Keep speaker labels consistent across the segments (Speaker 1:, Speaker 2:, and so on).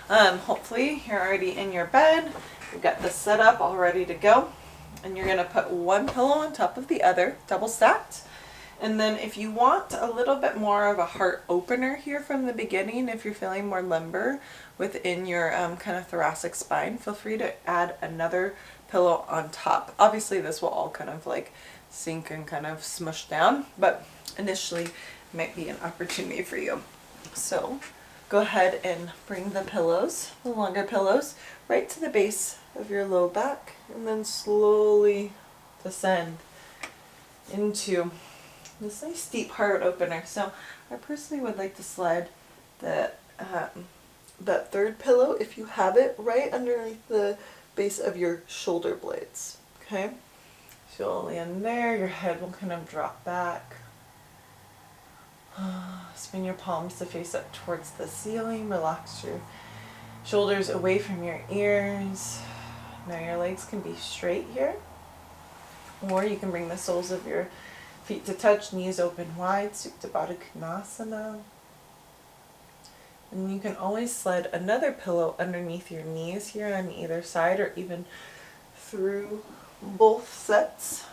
Speaker 1: Hopefully you're already in your bed. You've got this set up all ready to go. And you're going to put one pillow on top of the other, double stacked. And then if you want a little bit more of a heart opener here from the beginning, if you're feeling more limber within your kind of thoracic spine, feel free to add another pillow on top. Obviously this will all kind of like sink and kind of smush down, but initially it might be an opportunity for you. So go ahead and bring the pillows, the longer pillows, right to the base of your low back, and then slowly descend into this nice deep heart opener. So I personally would like to slide that third pillow, if you have it, right underneath the base of your shoulder blades. Okay, so you'll land there, your head will kind of drop back. Spin your palms to face up towards the ceiling. Relax your shoulders away from your ears. Now your legs can be straight here, or you can bring the soles of your feet to touch, knees open wide, Supta Baddha Konasana. And you can always slide another pillow underneath your knees here on either side, or even through both sets.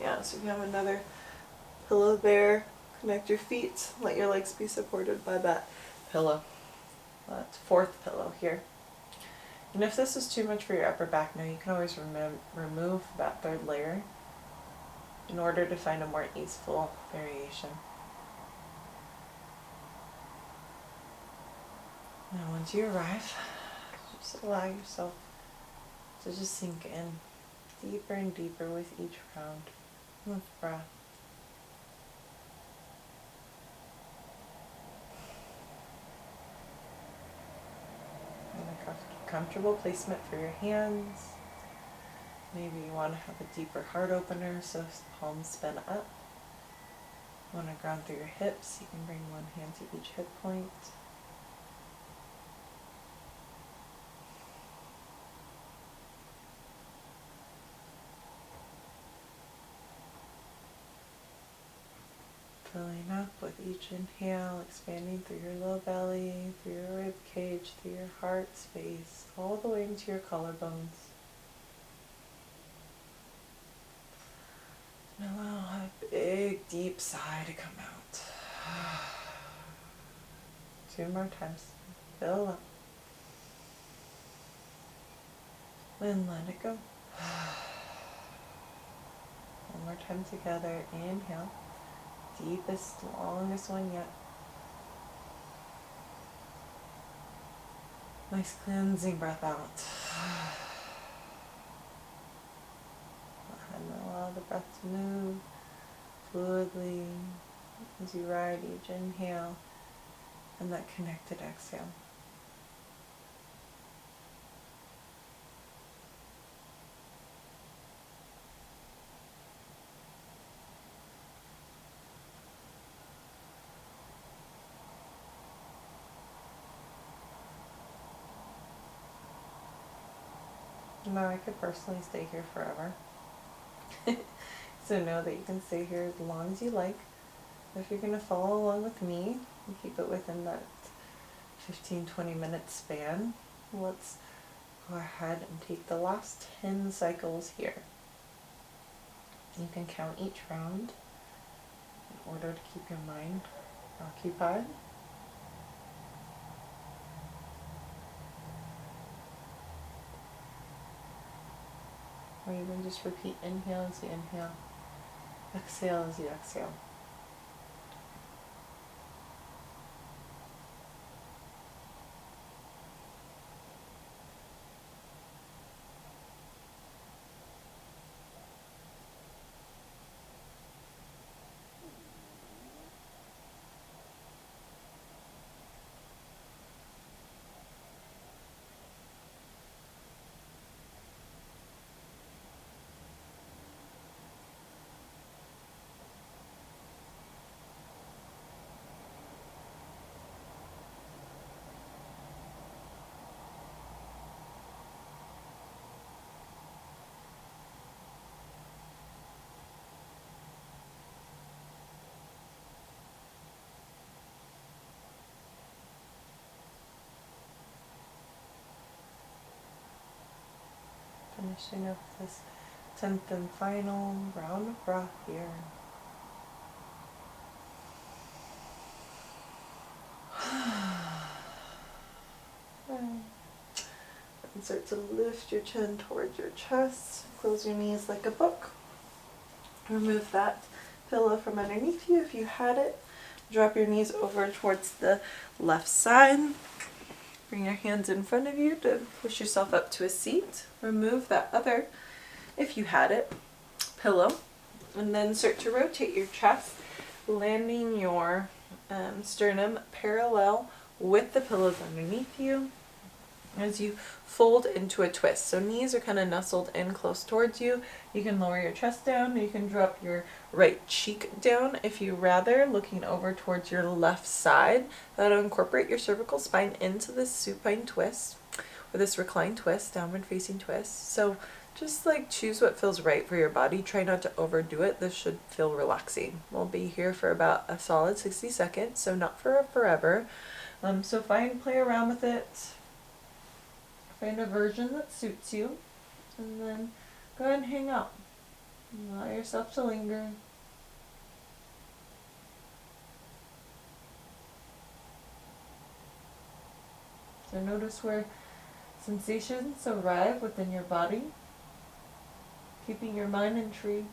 Speaker 1: Yeah, so you have another pillow there. Connect your feet, let your legs be supported by that pillow. That fourth pillow here. And if this is too much for your upper back now, you can always remove that third layer in order to find a more easeful variation. Now once you arrive, just allow yourself to just sink in deeper and deeper with each round of breath. And a comfortable placement for your hands. Maybe you want to have a deeper heart opener, so the palms spin up. You want to ground through your hips, you can bring one hand to each hip point. Filling up with each inhale, expanding through your low belly, through your rib cage, through your heart space, all the way into your collarbones. And allow a big deep sigh to come out. 2 more times. Fill up. Then let it go. 1 more time together. Inhale. Deepest, longest one yet. Nice cleansing breath out. And allow the breath to move fluidly as you ride each inhale and that connected exhale. Now I could personally stay here forever. So know that you can stay here as long as you like. If you're going to follow along with me and keep it within that 15-20 minute span, let's go ahead and take the last 10 cycles here. You can count each round in order to keep your mind occupied. Or even just repeat inhale as you inhale, exhale as you exhale. Finishing up this 10th and final round of breath here. And start to lift your chin towards your chest. Close your knees like a book. Remove that pillow from underneath you if you had it. Drop your knees over towards the left side. Bring your hands in front of you to push yourself up to a seat. Remove that other, if you had it, pillow. And then start to rotate your chest, landing your sternum parallel with the pillows underneath you as you fold into a twist. So knees are kind of nestled in close towards you. You can lower your chest down, you can drop your right cheek down if you rather, looking over towards your left side. That'll incorporate your cervical spine into this supine twist, or this reclined twist, downward facing twist. So just like choose what feels right for your body. Try not to overdo it. This should feel relaxing. We'll be here for about a solid 60 seconds, so not for forever. So play around with it. Find a version that suits you, and then go ahead and hang out. Allow yourself to linger. So notice where sensations arrive within your body, keeping your mind intrigued.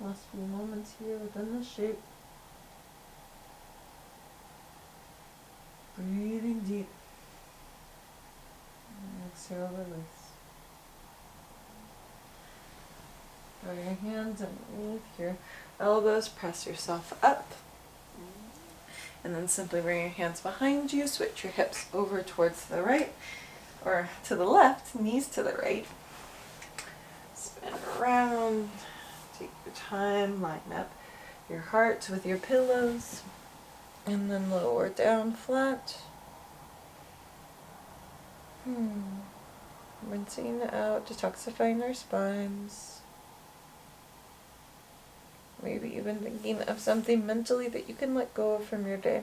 Speaker 1: Last few moments here within the shape. Breathing deep. And exhale, release. Draw your hands underneath your elbows, press yourself up. And then simply bring your hands behind you, switch your hips over towards the right, or to the left, knees to the right. Spin around. Take your time, line up your heart with your pillows, and then lower down flat. Rinsing out, detoxifying our spines. Maybe even thinking of something mentally that you can let go of from your day.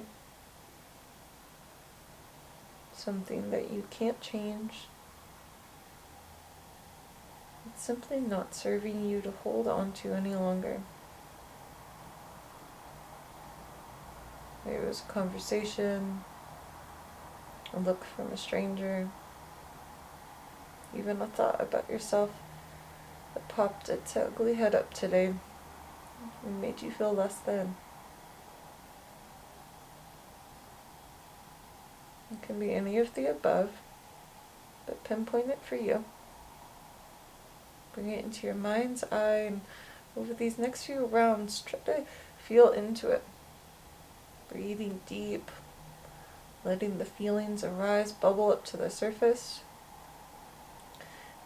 Speaker 1: Something that you can't change. It's simply not serving you to hold on to any longer. Maybe it was a conversation, a look from a stranger, even a thought about yourself that popped its ugly head up today and made you feel less than. It can be any of the above, but pinpoint it for you. Bring it into your mind's eye, and over these next few rounds, try to feel into it. Breathing deep, letting the feelings arise, bubble up to the surface.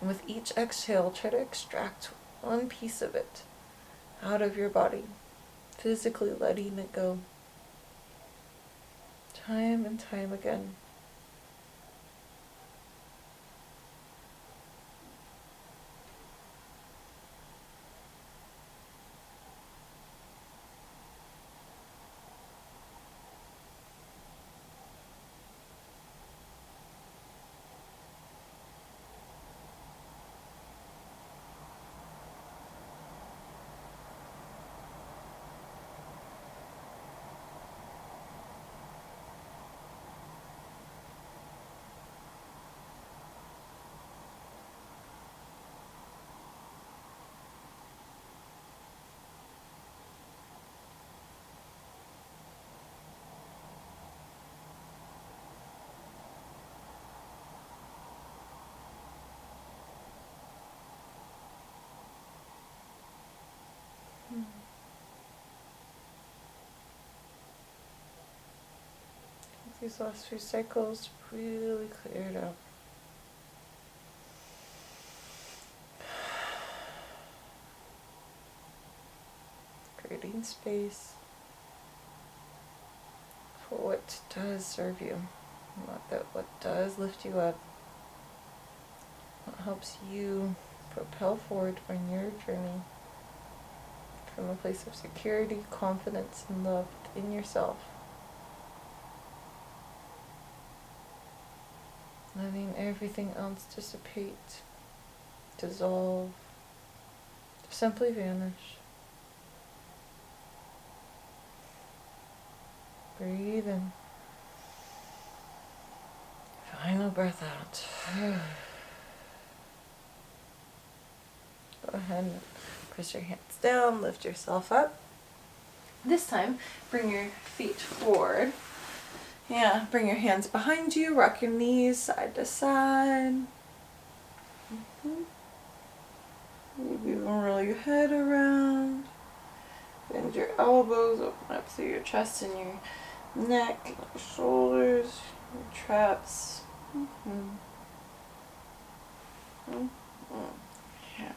Speaker 1: And with each exhale, try to extract one piece of it out of your body, physically letting it go. Time and time again. These last few cycles really clear it out. Creating space for what does serve you, what does lift you up, what helps you propel forward on your journey from a place of security, confidence, and love in yourself. Letting everything else dissipate, dissolve, simply vanish. Breathe in. Final breath out. Go ahead and press your hands down, lift yourself up. This time, bring your feet forward. Yeah, bring your hands behind you, rock your knees side to side. Maybe even roll your head around. Bend your elbows, open up through your chest and your neck, and your shoulders, your traps. Yeah, there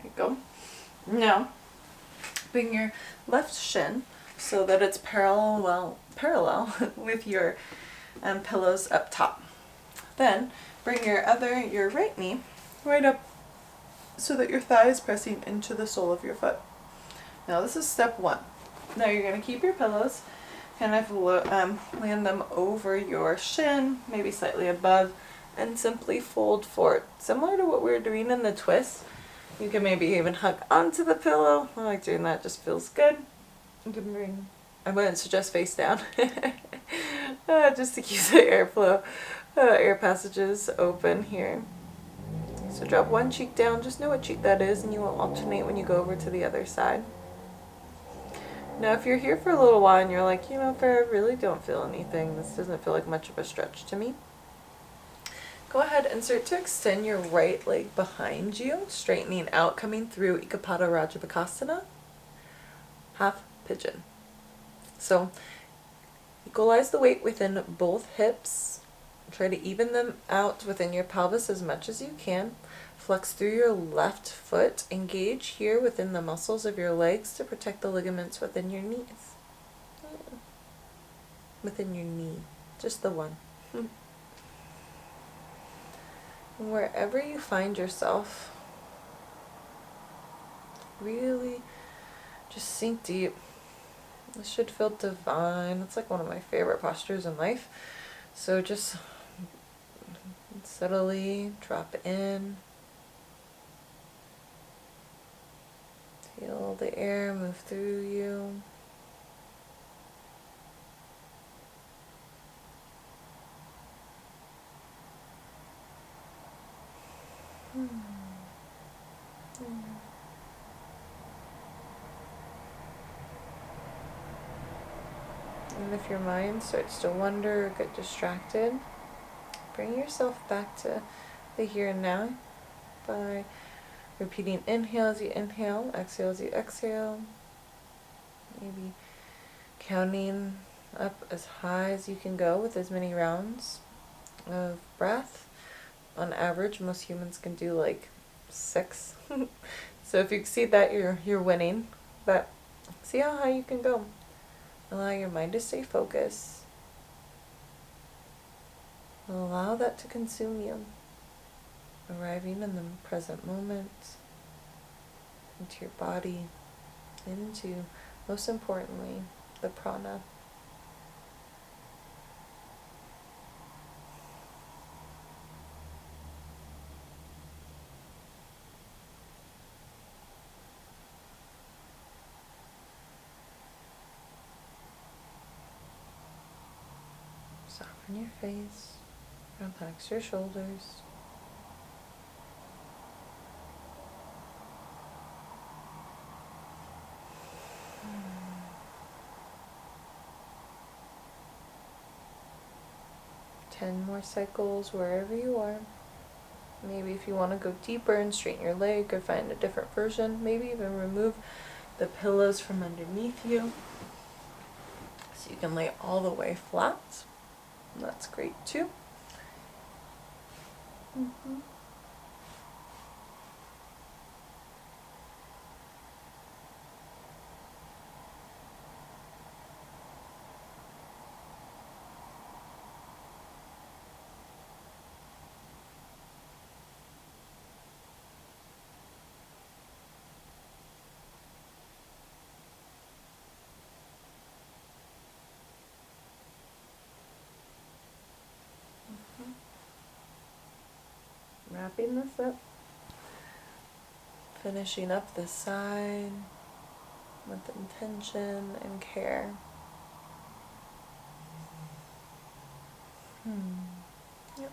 Speaker 1: you go. Now, bring your left shin so that it's parallel with your pillows up top. Then bring your right knee right up so that your thigh is pressing into the sole of your foot. Now this is step one. Now you're going to keep your pillows, kind of land them over your shin, maybe slightly above, and simply fold forward. Similar to what we were doing in the twist. You can maybe even hug onto the pillow. I like doing that, just feels good. You can bring, I wouldn't suggest face down, just to keep the airflow, air passages open here. So drop one cheek down, just know what cheek that is, and you will alternate when you go over to the other side. Now if you're here for a little while and you're like, you know, Ferrah, I really don't feel anything, this doesn't feel like much of a stretch to me, go ahead and start to extend your right leg behind you, straightening out, coming through Ekapada Rajabhakasana, half pigeon. So equalize the weight within both hips. Try to even them out within your pelvis as much as you can. Flex through your left foot. Engage here within the muscles of your legs to protect the ligaments within your knees. Within your knee. Just the one. Wherever you find yourself, really just sink deep. This should feel divine. It's like one of my favorite postures in life. So just subtly drop in. Feel the air move through you. And if your mind starts to wander or get distracted, bring yourself back to the here and now by repeating inhale as you inhale, exhale as you exhale. Maybe counting up as high as you can go with as many rounds of breath. On average, most humans can do like 6. So if you exceed that, you're winning. But see how high you can go. Allow your mind to stay focused. Allow that to consume you. Arriving in the present moment, into your body, and into, most importantly, the prana. Soften your face, relax your shoulders. Ten more cycles wherever you are. Maybe if you want to go deeper and straighten your leg or find a different version, maybe even remove the pillows from underneath you so you can lay all the way flat. That's great too. Mm-hmm. Wrapping this up, finishing up this side with intention and care. Yep.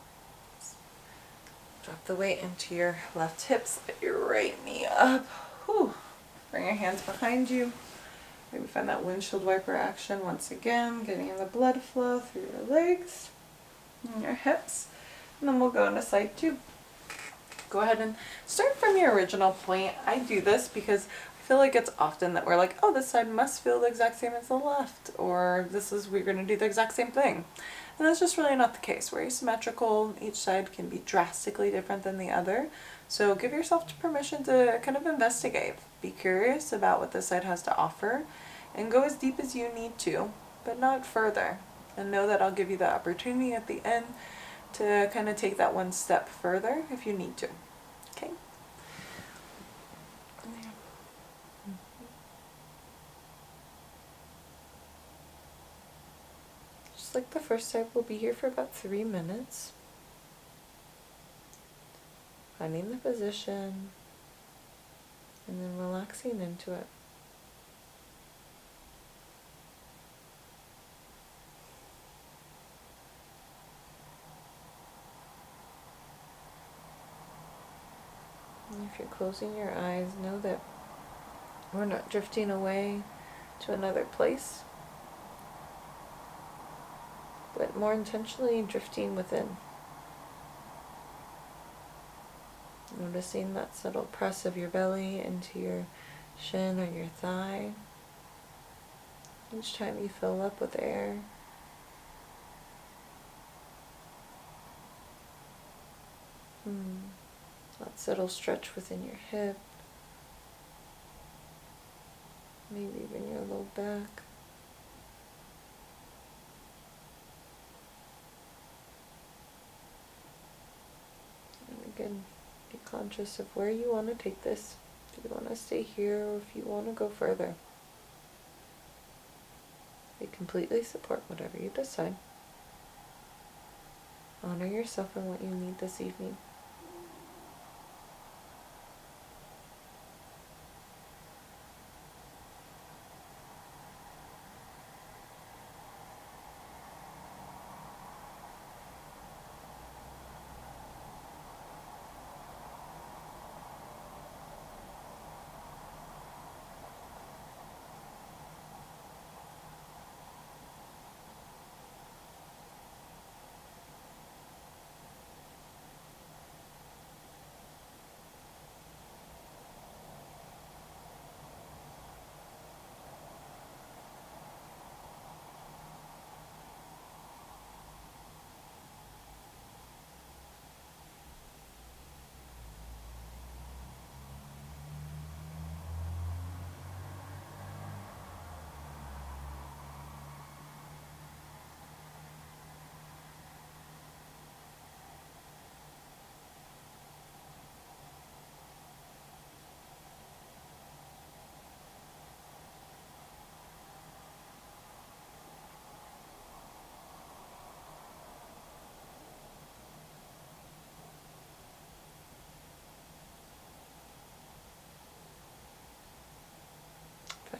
Speaker 1: Drop the weight into your left hip, split your right knee up. Whew. Bring your hands behind you. Maybe find that windshield wiper action once again, getting in the blood flow through your legs and your hips. And then we'll go into side two. Go ahead and start from your original point. I do this because I feel like it's often that we're like, oh, this side must feel the exact same as the left, or we're going to do the exact same thing. And that's just really not the case. We're asymmetrical. Each side can be drastically different than the other. So give yourself permission to kind of investigate. Be curious about what this side has to offer and go as deep as you need to, but not further. And know that I'll give you the opportunity at the end to kind of take that one step further if you need to. Okay? Just like the first step, we'll be here for about 3 minutes. Finding the position and then relaxing into it. And if you're closing your eyes, know that we're not drifting away to another place, but more intentionally drifting within. Noticing that subtle press of your belly into your shin or your thigh. Each time you fill up with air. That subtle stretch within your hip. Maybe even your low back. And again, be conscious of where you want to take this. If you want to stay here or if you want to go further. They completely support whatever you decide. Honor yourself and what you need this evening.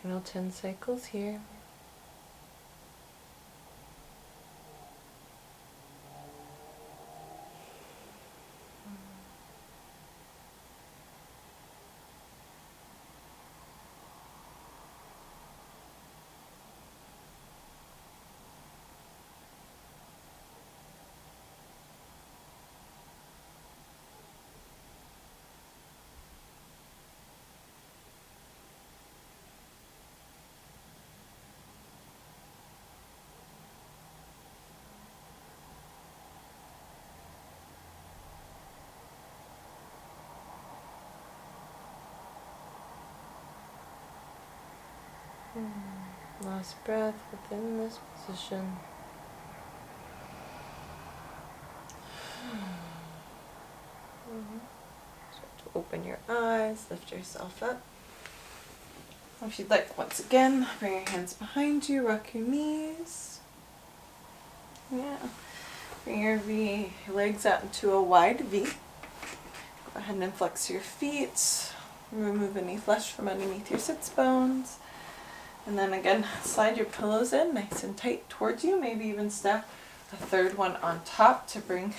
Speaker 1: Final 10 cycles here. Last breath within this position. Start to open your eyes, lift yourself up. If you'd like, once again, bring your hands behind you, rock your knees. Yeah. Bring your legs out into a wide V. Go ahead and flex your feet. Remove any flesh from underneath your sits bones. And then again, slide your pillows in nice and tight towards you. Maybe even stack a third one on top to bring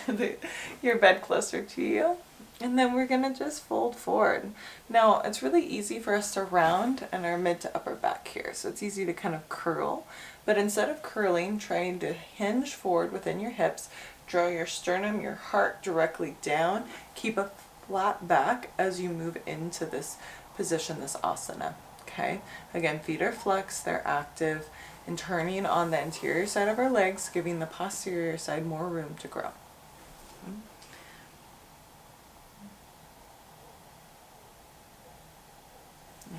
Speaker 1: your bed closer to you. And then we're going to just fold forward. Now, it's really easy for us to round in our mid to upper back here. So it's easy to kind of curl. But instead of curling, trying to hinge forward within your hips, draw your sternum, your heart directly down. Keep a flat back as you move into this position, this asana. Okay, again, feet are flexed, they're active, and turning on the interior side of our legs, giving the posterior side more room to grow.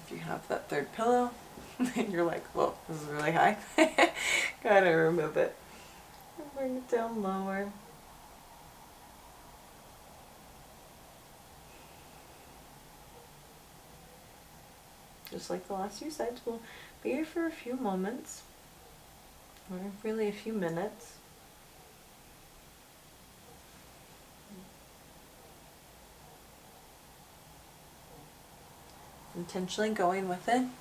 Speaker 1: If you have that third pillow, and you're like, whoa, this is really high, gotta remove it. And bring it down lower. Just like the last few sides, we'll be here for a few moments, or really a few minutes. Intentionally going within,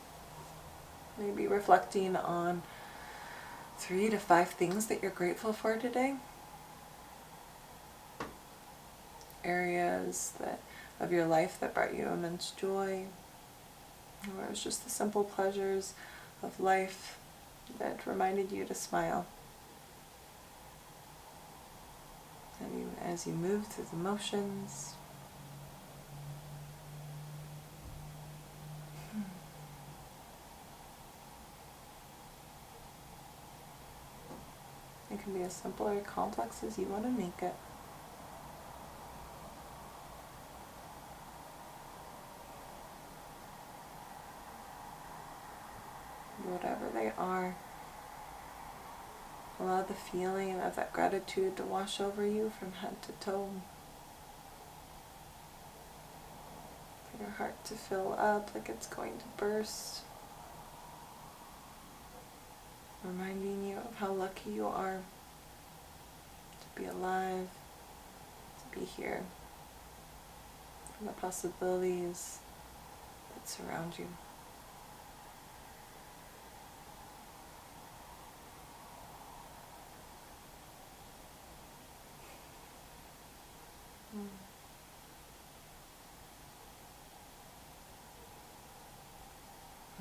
Speaker 1: maybe reflecting on 3 to 5 things that you're grateful for today. Areas of your life that brought you immense joy. Or it was just the simple pleasures of life that reminded you to smile. And as you move through the motions, it can be as simple or complex as you want to make it. Whatever they are, allow the feeling of that gratitude to wash over you from head to toe. For your heart to fill up like it's going to burst. Reminding you of how lucky you are to be alive, to be here, and the possibilities that surround you.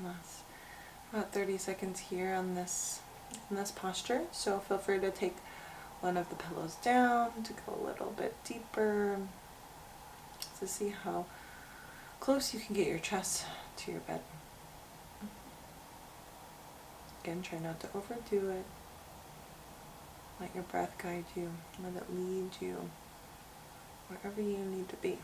Speaker 1: Last about 30 seconds here on this in this posture, so feel free to take one of the pillows down to go a little bit deeper to see how close you can get your chest to your bed. Again, try not to overdo it. Let your breath guide you. Let it lead you wherever you need to be.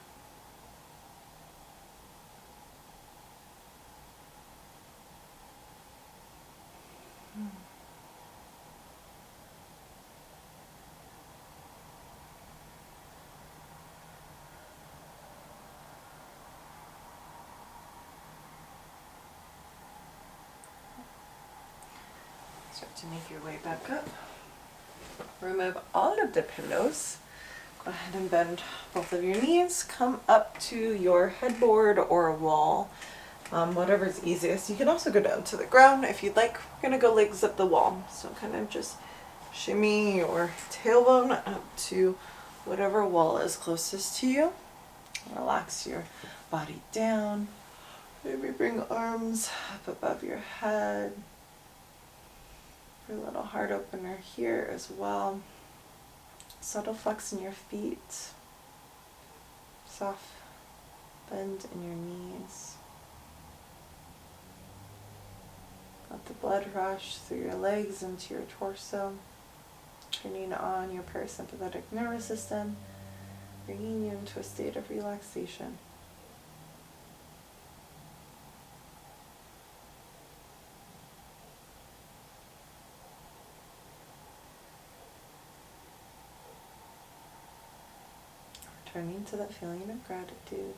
Speaker 1: Start to make your way back up. Remove all of the pillows. Go ahead and bend both of your knees. Come up to your headboard or a wall, whatever's easiest. You can also go down to the ground if you'd like. We're going to go legs up the wall. So kind of just shimmy your tailbone up to whatever wall is closest to you. Relax your body down. Maybe bring arms up above your head. Your little heart opener here as well. Subtle flex in your feet. Soft bend in your knees. Let the blood rush through your legs into your torso, turning on your parasympathetic nervous system, bringing you into a state of relaxation. Turning to that feeling of gratitude.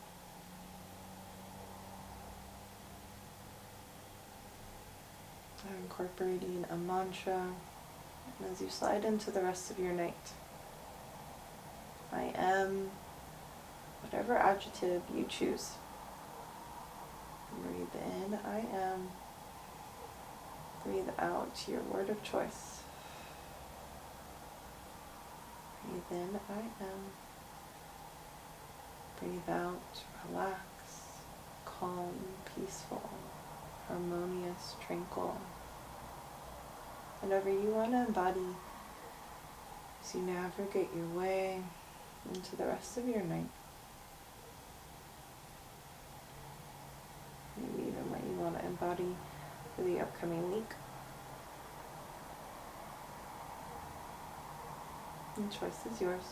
Speaker 1: Or incorporating a mantra. And as you slide into the rest of your night, I am, whatever adjective you choose. Breathe in, I am. Breathe out your word of choice. Breathe in, I am. Breathe out, relax, calm, peaceful, harmonious, tranquil. Whatever you want to embody as you navigate your way into the rest of your night. Maybe even what you want to embody for the upcoming week. The choice is yours.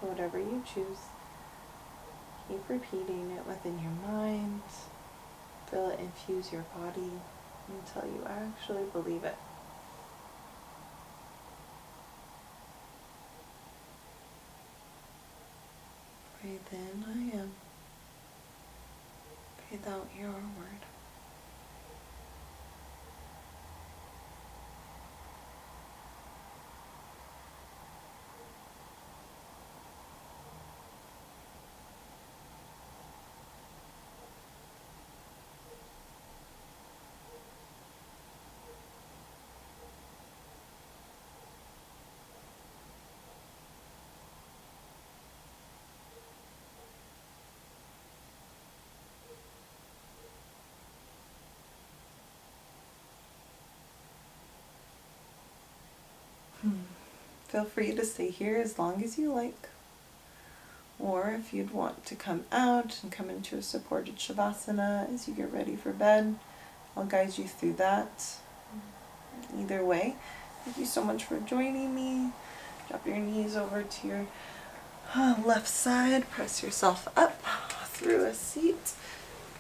Speaker 1: Whatever you choose, keep repeating it within your mind. Feel it infuse your body until you actually believe it. Breathe in, I am. Breathe out your word. Feel free to stay here as long as you like. Or if you'd want to come out and come into a supported shavasana as you get ready for bed, I'll guide you through that. Either way, thank you so much for joining me. Drop your knees over to your left side. Press yourself up through a seat.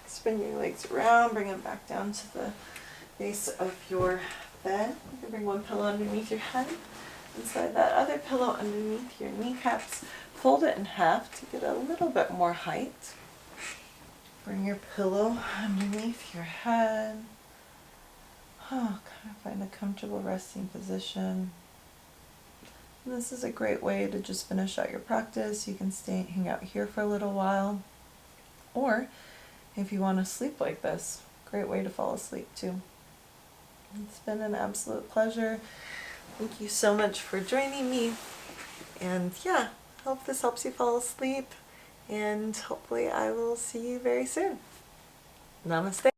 Speaker 1: Spin your legs around. Bring them back down to the base of your bed. You can bring one pillow underneath your head. And slide that other pillow underneath your kneecaps. Fold it in half to get a little bit more height. Bring your pillow underneath your head. Kind of find a comfortable resting position. And this is a great way to just finish out your practice. You can hang out here for a little while. Or if you want to sleep like this, great way to fall asleep too. It's been an absolute pleasure. Thank you so much for joining me. And yeah, hope this helps you fall asleep. And hopefully I will see you very soon. Namaste.